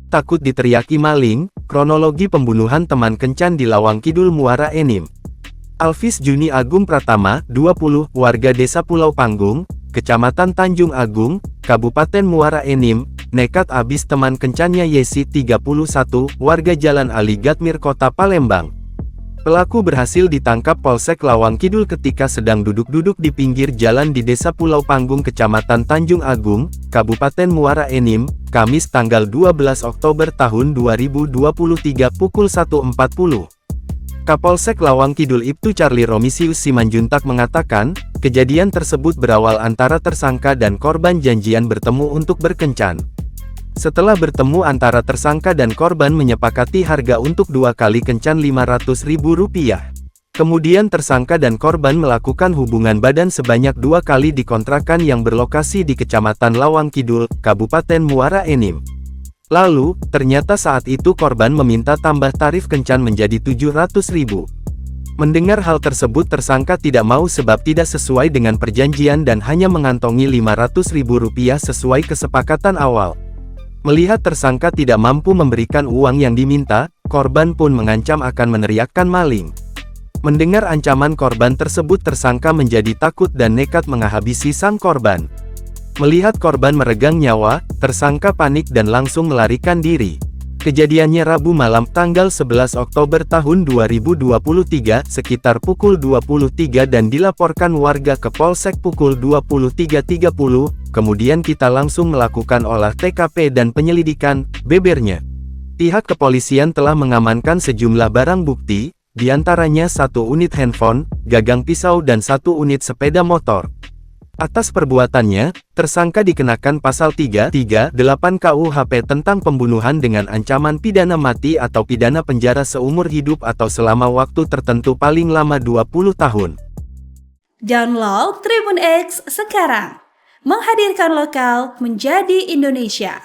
takut diteriaki maling, kronologi pembunuhan teman kencan di Lawang Kidul Muara Enim. Alvis Juni Agung Pratama, 20, warga Desa Pulau Panggung, Kecamatan Tanjung Agung, Kabupaten Muara Enim, nekat habis teman kencannya Yesi, 31, warga Jalan Ali Gatmir Kota Palembang. Pelaku berhasil ditangkap Polsek Lawang Kidul ketika sedang duduk-duduk di pinggir jalan di Desa Pulau Panggung Kecamatan Tanjung Agung, Kabupaten Muara Enim, Kamis tanggal 12 Oktober tahun 2023 pukul 1.40. Kapolsek Lawang Kidul Ibtu Charlie Romisius Simanjuntak mengatakan, kejadian tersebut berawal antara tersangka dan korban janjian bertemu untuk berkencan. Setelah bertemu antara tersangka dan korban menyepakati harga untuk 2 kali kencan Rp500.000. Kemudian tersangka dan korban melakukan hubungan badan sebanyak 2 kali di kontrakan yang berlokasi di Kecamatan Lawang Kidul, Kabupaten Muara Enim. Lalu, ternyata saat itu korban meminta tambah tarif kencan menjadi Rp700.000. Mendengar hal tersebut tersangka tidak mau sebab tidak sesuai dengan perjanjian dan hanya mengantongi Rp500.000 sesuai kesepakatan awal. Melihat tersangka tidak mampu memberikan uang yang diminta, korban pun mengancam akan meneriakkan maling. Mendengar ancaman korban tersebut tersangka menjadi takut dan nekat menghabisi sang korban. Melihat korban meregang nyawa, tersangka panik dan langsung melarikan diri. Kejadiannya Rabu malam tanggal 11 Oktober tahun 2023 sekitar pukul 23 dan dilaporkan warga ke Polsek pukul 23.30, kemudian kita langsung melakukan olah TKP dan penyelidikan, bebernya. Pihak kepolisian telah mengamankan sejumlah barang bukti, diantaranya 1 unit handphone, gagang pisau dan 1 unit sepeda motor. Atas perbuatannya, tersangka dikenakan pasal 338 KUHP tentang pembunuhan dengan ancaman pidana mati atau pidana penjara seumur hidup atau selama waktu tertentu paling lama 20 tahun. Download Tribun X sekarang, menghadirkan lokal menjadi Indonesia.